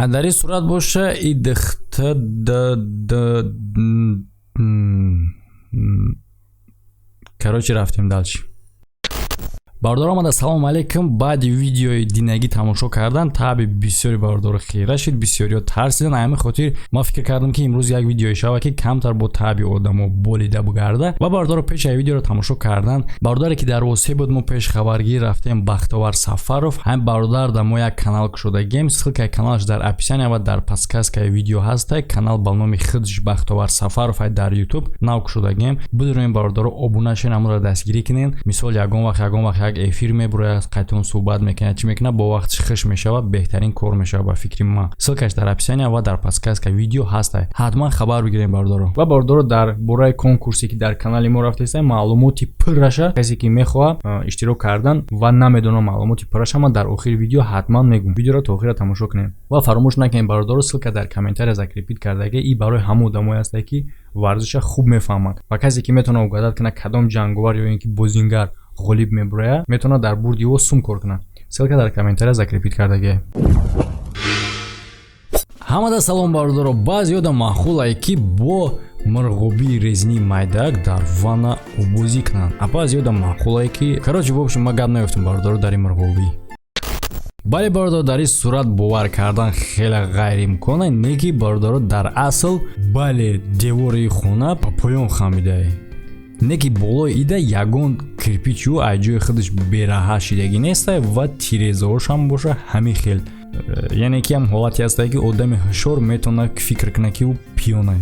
дар ин сурат боша и дихта короче рафтем дальше. Бардор омада, салом алейкум. Баъди видеои динагӣ тамошо кардан таъби бисёри бардор хира шид, бисёриҳо тарсидан. Ҳамин хотир ман фикр кардам ки имрӯз як видеое шава ки камтар бо таъби одамо болида бугарда ва бардор пеш ай видеоро тамошо кардан. Бардоре ки дар восиъ буд, мо пеш хабаргӣ рафтем Бахтовар Сафаров. Ҳамин бародар дар мо як канал кушодагем. Ссилкаи каналаш дар описание ва дар подсказкаи видео ҳастай. Канал ба номи Хидж Бахтовар Сафаров дар YouTube нав кушодагем. Бидуроин бародоро обуна шин, амонро дастгирӣ кунен. Мисол ягон вақт эфир мебурояд, қайтон суҳбат мекунад, чӣ мекунад, бо вақт хиш мешавад, беҳтарин кор мешавад ба фикри ман. Ссилкаш дар описание ва дар подсказка видео ҳастай. ҳатман хабар бигирем бардоро. Ва бардоро дар бораи конкурсе ки дар канали мо рафтаистем, маълумоти пурраша, касе ки мехоҳад иштирок кардан ва намедонад маълумоти пурраша, ман дар охири видео ҳатман мегӯм. Видеоро то охира тамошо кунед. Ва фаромӯш накунед бардоро ссилка дар комментария закрепит кардаги. И барои ҳамон одамое аст ки варзиша хуб мефаҳманд ва касе ки метавонад угадад кунад кадом ҷанговар ё ин ки бозингар ғолиб мебурояд, метавонад дар бурди ӯ сум кор кунад. Ссилка дар комментария закрепит кардаги. Ҳамада салом бардоро. Баъзе одам маъқулае ки бо мирғобии резини майдак дар ванна обозӣ кунанд. А баъзе одам маъқулае ки короче в общем ма гап наёфтам бардоро дар ин мирғобӣ. Бале бардор, дар ин сурат бовар кардан хеле ғайриимконе, не ки бардоро дар асл бале девори хона ба поён хамидае. Не ки болои ида ягон кирпичу аз ҷои худаш бераҳа шидагӣ нестай ва тирезаош ҳам боша ҳамин хел. Яъне ки ҳам ҳолате ҳастае ки одами ҳушёр метавонад фикр кунад ки ӯ пиёнае.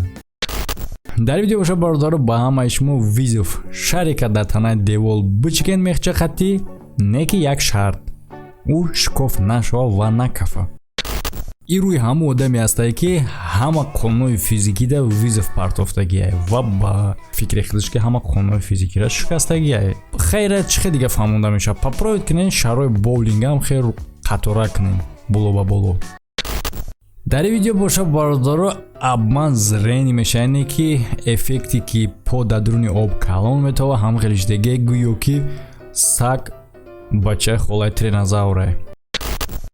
Дар видео боша бардоро ба ҳамаи шумо визов шарика дар танаи девол бичикен мехча хаттӣ, не ки як шарт ӯ шикоф нашава ва накафа. И рӯи ҳамон одаме ҳастае ки ҳама қонунои физикида визов партофтагиае ва ба фикри худаш ки ҳама қонунои физикиро шикастагиае. Хайра чӣ хел дига фаҳмонда мешавад? Попробуйте кунен шарои боулингам хел қатора кунен боло ба боло. дар ин видео боша бардоро абман зрени мешайне ки эффекти ки по дар дуруни об калон метава ҳам хелишдагие гӯё ки саг бачаи холаи тренозавре.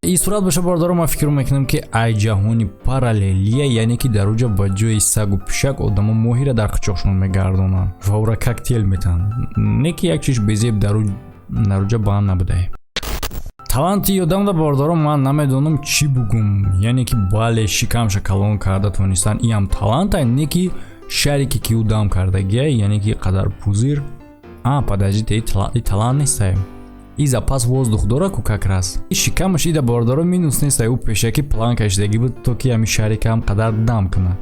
ин сурат боша бардоро ман фикр мекунам ки ай ҷаҳони параллелия, яъне ки дар уҷа ба ҷои сагу пишак одамо моҳира дар қичоқшон мегардонанд ва ӯра коктейл метаҳанд. Не ки як чиз безеб дар уҷа ба ан набудае. таланти ёдамда бардоро ман намедонам чӣ бугум. Яъне ки бале шикамша калон карда тонистан иам таланта, не ки шарике ки ӯ дам кардагие, яъне ки қадар пузир. Подождите, и талант нестае. И запас воздух дора ку как раз. И шикамаш ида бардоро минус нестае, ӯ пешаки план кашидагӣ буд то ки ҳамин шарика ҳам қадар дам кунад.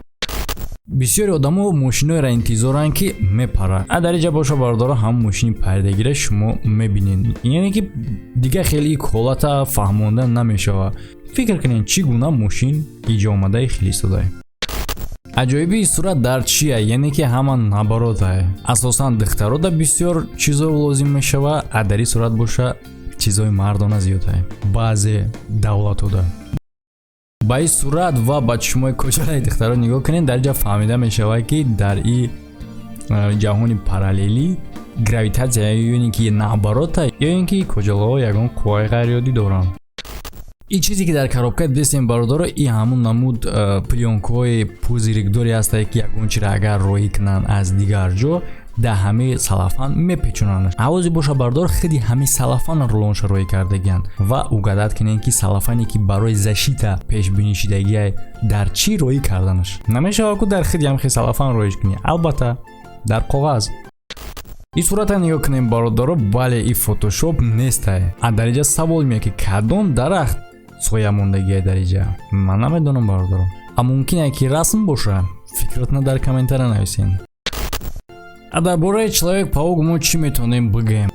бисёри одамо мошиноеро интизоранд ки мепарад. Дар инҷа боша бардоро ҳам мошини пайдагира шумо мебинед. Яъне ки дига хеле ҳолата фаҳмонда намешавад. фикр кунед чӣ гуна мошин иҷо омадаи хеле содае. аҷоиби сурат дар чия? Яъне ки ҳама набаротае. Асосан духтарода бисёр чизо лозим мешавад, а дар ин сурат боша чизои мардона зиёдае. баъзе давлатода. ба ин сурат ва ба чишмои кучараи духтаро нигоҳ кунед. дар инҷа фаҳмида мешавад ки дар ин ҷаҳони параллелӣ гравитатсия ё ин ки набарота ё ин ки кучалаҳо ягон қувваи ғайриоддӣ доранд. ин чизе ки дар коробка дестем бародаро, ин ҳамун намуд плёнкаҳои пузирикдори ҳастае ки ягон чиро агар роӣ кунанд аз дигар ҷо дар ҳамаи салафан мепечунанд. ҳавози боша бардор худи ҳамаи салафан рулонша роӣ кардагианд ва угадад кунед ки салафане ки барои защита пешбинӣ шидагие дар чӣ роӣ карданаш. Намешавад ку дар худи ҳамаи салафан роиш кунӣ, албатта дар коғаз. ин сурата нигоҳ кунем бародаро. бале ин фотошоп нестае. дар инҷа савол меояд ки кадом дарахт соя мондагие дар инҷа? ман намедонам бародаро. мумкине ки расм боша? фикратна дар комментария нависен. дар бораи Человек-паук мо чӣ метавонем бигӯем?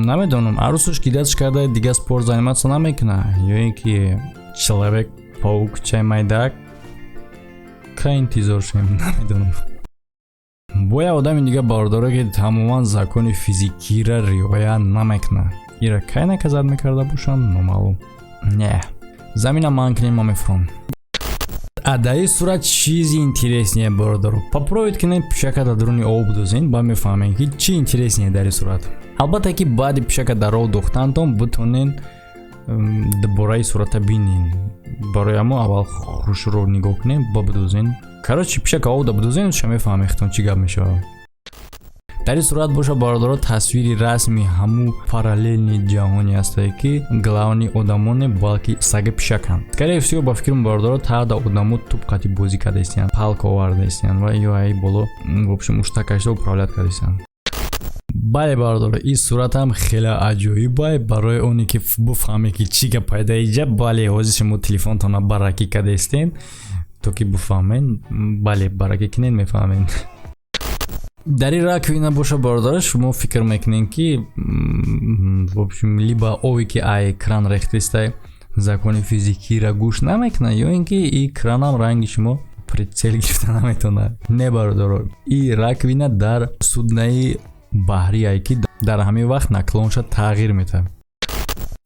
Намедонам. арӯсаш гидатш карда дига спорт заниматься намекунад ё ин ки Человек-паук чай майдак ка интизор шем? Намедонам. бо як одами дига бародаро ки тамоман закони физикиро риоя намекунад. ира кай наказад мекарда бошам? номаълум. не замина ман кунем ма мефурам. дар ин сурат чизи интереснее бародаро. попробуйте кунед пишака дар дуруни об дозен, ба мефаҳмед ки чӣ интереснее дар ин сурат. албатта ки баъди пишака дар об дохтантон битонен бораи сурата бинин. Барои аммо аввал хушро нигоҳ кунем, бабдӯзен. Короче, пишака овда бдӯзен, шумо мефаҳмехтон чӣ гап мешавад. дар ин сурат боша бародаро тасвири расми ҳаму параллелни ҷаҳоне ҳастае ки главни одамон не балки сага пишаканд. скорее всего ба фикрам бародаро таъда одамо тупқати бозӣ кардастиянд, палка овардастиянд ва ё ай боло в общем уштакашда управлят кардастиянд. бале бародаро ин сурат ҳам хеле аҷоибай барои оне ки буфаҳме ки чӣ гап пайда иҷа. бале ҳозир шумо телефонтона бараки кардастен то ки буфаҳмен. бале бараки кинен мефаҳмен. дар ин раковина боша бародаро шумо фикр мекунед ки в общем либо ови ки ай кран рехтестай закони физикиро гӯш намекунад ё ин ки и кранам ранги шумо прицел гирифта наметонад. не бародаро, ин раковина дар суднаи баҳрие ки дар ҳамин вақт наклонша тағйир метавад.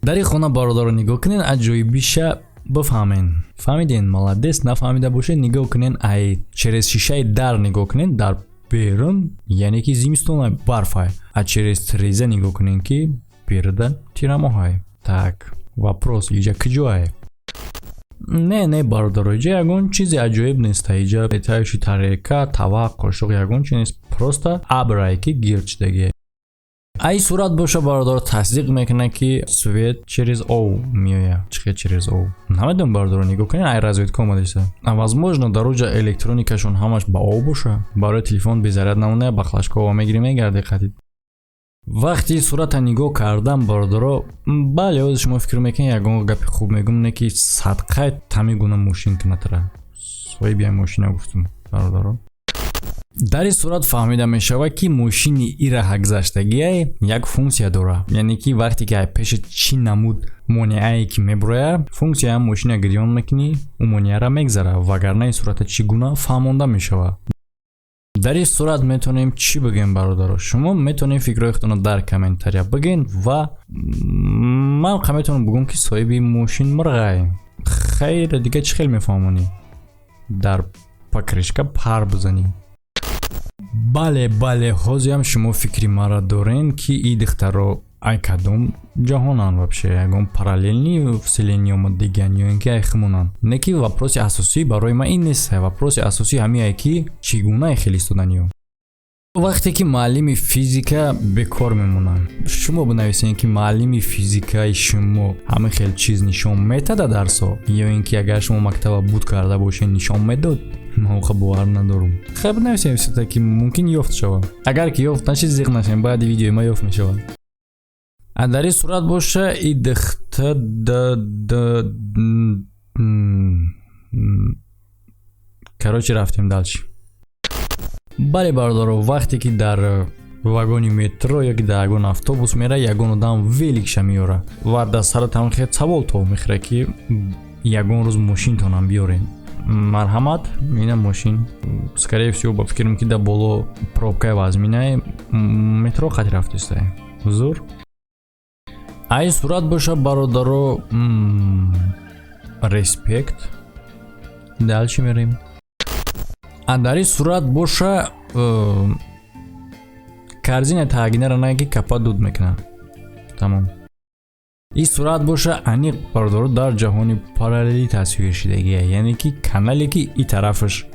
дар ин хона бародаро нигоҳ кунед, аҷоибиша бифаҳмен. фаҳмиден? молодец. нафаҳмида бошед нигоҳ кунед, ай через шишаи дар нигоҳ кунед, дар берун яъне ки зимистон барфай, а через тиреза нигоҳ кунед ки берда тирамоҳай. так вопрос иҷа киҷоае? не бародаро, иҷа ягон чизи аҷоиб нест. иҷа летающий тарелка, тавақ, қошуқ ягон чиз нест. просто абрае ки гирд шудагие. ай сурат боша бародаро тасдиқ мекунад ки свет через ов меояд. чихе через ов? намедонам бародаро, нигоҳ кунед, ай разведка омадааста. возможно дароҷа электроникашон ҳамаш ба ов боша. барои телефон безаряд намонад, ба флашкова мегирӣ мегарди қадид. вақти сурата нигоҳ кардам бародаро, бале ҳозир шумо фикр мекунед ягон гапи хуб мегум не ки садқай тами гуна мошин кунатара. соҳиби ай мошина гуфтум бародаро. дар ин сурат фаҳмида мешавад ки мошини ираҳа гузаштагие як функсия дорад. яъне ки вақте ки пеши чӣ намуд монеае ки мебурояд, функсияам мошина гирён мекунӣ, у монеаро мегзара, вагарна ин сурата чӣ гуна фаҳмонда мешавад. дар ин сурат метавонем чӣ бигем бародаро? шумо метавонед фикрҳоятонро дар комментария бигем ва ман метавонам бигӯм ки соҳиби мошин мирғай. хайр дига чӣ хел мефаҳмонӣ? дар покришка пар бизанӣ. бале ҳозирам шумо фикри мара дорен ки ин духтаро ай кадом ҷаҳонан вообще, ягон параллелни вселенияи диган ё ин ки ай химонан. не ки вопроси асосӣ барои ман ин нест. вопроси асосӣ ҳамиае ки чӣ гуна хел истоданиё. вақте ки муаллими физика бекор мемонанд, шумо бинависед ки муаллими физикаи шумо ҳамин хел чиз нишон метада дарсо, ё ин ки агар шумо мактаба буд карда бошед нишон медод. ман бовар надорам. хеб нависем сита ки мумкин ёфт шавад. агар ки ёфт нашид зиқ нашем, баъди видеои ма ёфт мешавад. дар ин сурат боша и дихта короче рафтем дальше. бале бародаро, вақте ки дар вагони метро ёки дар ягон автобус мера, ягон одам великша меёра ва дар саратам хед савол то мехӯра ки ягон рӯз мошинтонам биёрен. марҳамат, ина мошин скорее всего ба фикрам ки дар боло пробкаи вазминае метро қати рафтистай. ҳузур ай сурат боша бародаро, респект. дальше мерем. дар ин сурат боша корзина тагинара наги капа дуд мекунад. тамом. ин сурат боша аниқ бародаро дар ҷаҳони параллелӣ тасвир шудагие, яъне ки канале ки ин тарафаш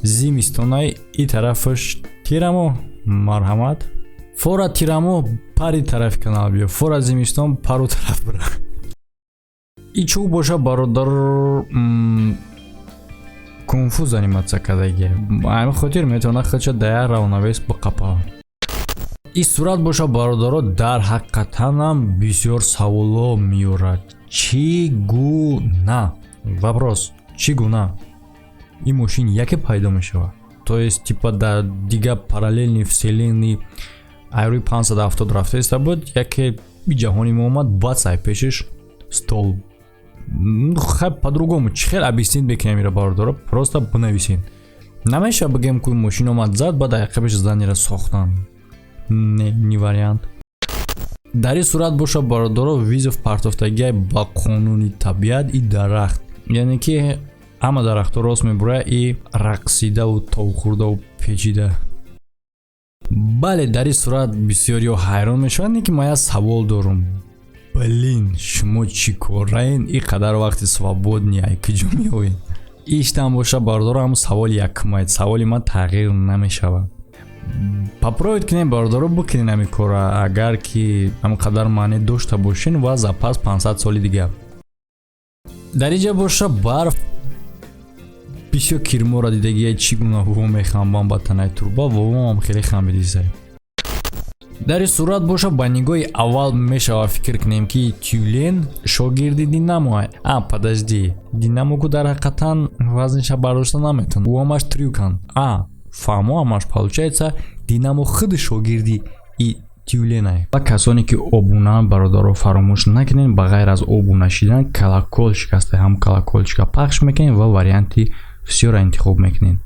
зимистонай, ин тарафаш тирамо. марҳамат. фора тирамо пари тарафи канал биё, фора зимистон пару тараф бира. ин чӯ боша бародар конфуз аниматсия кардагие. ҳамин хотир метавонад худша дар як равнавес биқапа. ин сурат боша бародаро дар ҳақиқатанам бисёр саволо меёрад. чӣ гуна? вопрос чӣ гуна ин мошин яке пайдо мешавад? то есть типа дар дига параллелни вселенни айрӯи 570 рафтаиста буд, яке ҷаҳони мо омад баъд сай пешиш стол. хаб по-другому чӣ хел объяснить мекунем ира бародаро? просто бинависед. намеша бигем ки мошин омад зад баъд ақибаш зданира сохтан. не вариант. дар ин сурат боша бародаро визов партофтагиай ба қонуни табиат и дарахт, яъне ки ҳама дарахтҳо рост мебурад и рақсидаву товхӯрдаву печида. бале дар ин сурат бисёриҳо ҳайрон мешаванд ки ман як савол дорам. блин, шумо чӣ кораен? Ин қадар вақти свободни ай куҷо меоед? Иштам боша бардорам саволи якумайд. Саволи ман тағйир намешавад. Попробуйте кине бардоро бикунин ами кора, агар ки ҳам қадар маъне дошта бошин ва запас 500 соли дига. Дар инҷа боша барф бисёр кирмора дидагия чӣ гуна ҳуво мехамбам ба танаи турба, вовомам хеле хамидисай. Дар ин сурат боша ба нигоҳи аввал мешава фикр кунем ки тюлен шогирди Динамо. Подожди, Динамо дар ҳақиқатан вазнеша бардошта наметавонад. У ҳамаш трюкан. Фаҳмо ҳамаш получается Динамо худ шогирди и тюленай. Ва касоне ки обунаанд бародаро фаромӯш накунед, ба ғайр аз обуна шидан колокольчик аст, ҳам колокольчика пахш мекунед ва варианти всёро интихоб мекунед.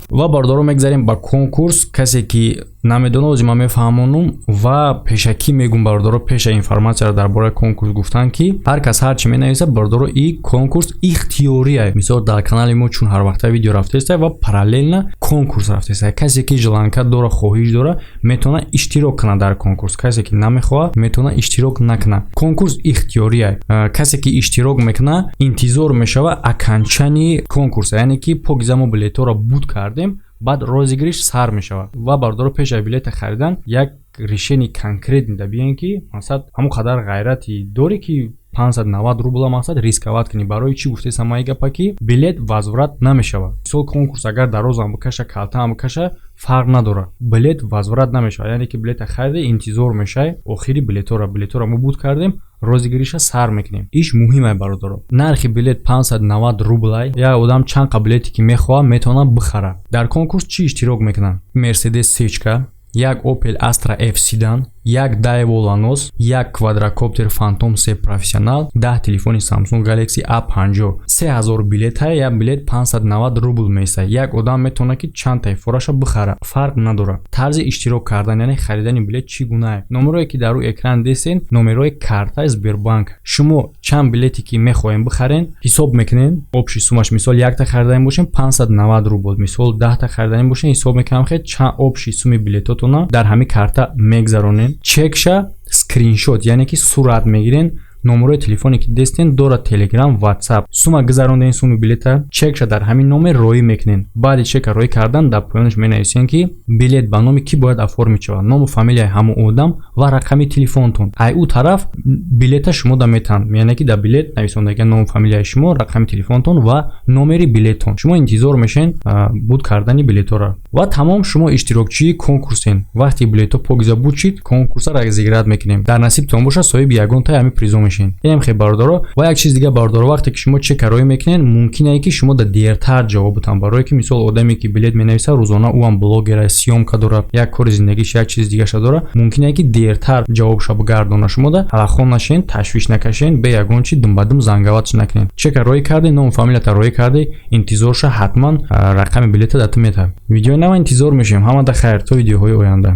Ва бародаро мегзарем ба конкурс. Касе ки намедонад ма мефаҳмонум ва пешакӣ мегум бародаро пеша информатсияро дар бораи конкурс гуфтан ки ҳар кас ҳар чӣ менависад бародаро и конкурс ихтиёрия. Мисол дар канали мо чун ҳар вақта видео рафтаеста ва параллелна конкурс рафтаеста. Касе ки ҷаланка дора, хоҳиш дора, метавона иштирок кунад дар конкурс. Касе ки намехоҳад метавона иштирок накунад. Конкурс ихтиёрия. Касе ки иштирок мекунад интизор мешава аканчани конкурс, яъне ки покиза мо билетҳоро буд кардем, баъд розигириш сар мешавад ва бародаро пеш аз билета харидан як решени конкретни дабиен ки мақсад ҳамон қадар ғайрати дорӣ ки 590 рубла мақсад рисковат кунӣ. Барои чӣ гуфтаесам ман гапа ки билет возврат намешавад. Мисол конкурс агар дарозам бикаша, калтам бикаша, фарқ надора. Билет возврат намешавад. Яъне ки билета харида интизор мешай охири билетҳоро мо буд кардем, розигириша сар мекунем. Иш муҳимай бародаро. Нархи билет 590 рублай. Як одам чанқа билете ки мехоҳад метавонад бихара. Дар конкурс чӣ иштирок мекунанд? Mercedes C-чка, як Opel Astra F Sedan, як Daewoo Lanos, як квадрокоптер Phantom C Professional, 10 телефони Samsung Galaxy A50. 3000 билет ҳай, як билет 590 рубл меса. Як одам метавона ки чандтаи фораша бихара. Фарқ надора. Тарзи иштирок кардан, яъне харидани билет чӣ гунае? Номерое ки дар рӯи экран дестен, номерои карта Сбербанк. Шумо чанд билете ки мехоҳем бихарен, ҳисоб мекунен. Общи суммаш мисол 1 та харидани бошен 590 рубл, мисол 10 та харидани бошен ҳисоб мекунам хе чанд общи сумми билетотона дар ҳами карта мегзаронен. Чекша скриншот, яъне ки сурат мегирен. номерои телефоне ки дестен дора Telegram, WhatsApp. Сума гузарондани суми билета чекша дар ҳамин номер роӣ мекунен. Баъди чека роӣ кардан дар поёнаш менависен ки билет ба номи кӣ бояд оформид шавад, ному фамилияи ҳамон одам ва рақами телефонтон. Ай у тараф билета шумо да метан, яъне ки дар билет нависондагиан ному фамилияи шумо, рақами телефонтон ва номери билеттон. Шумо интизор мешен буд кардани билетҳоро ва тамом шумо иштирокчии конкурсен. Вақти билетҳо погиза буд шид, конкурсро разиград мекунем. Дар насибтон боша соҳиби ягонтаи ҳамин призо мешин. Ем хе бародаро ва як чиз дига бародаро, вақте ки шумо чека роӣ мекунед, мумкине ки шумо да дертар ҷавобатан, барое ки мисол одаме ки билет менависа рӯзона ӯ ҳам блогера, съёмка дора, як кори зиндагиш як чиз дигаша дора, мумкине ки дертар ҷавобша бигардона. Шумо да алахон нашен, ташвиш накашен, бе ягон чи думбадум занговатш накунед. Чека роӣ карде, ном фамилията роӣ карде, интизорша ҳатман рақами билета дата мета. Видеои нав интизор мешем. Ҳамада хайр то видеоҳои оянда.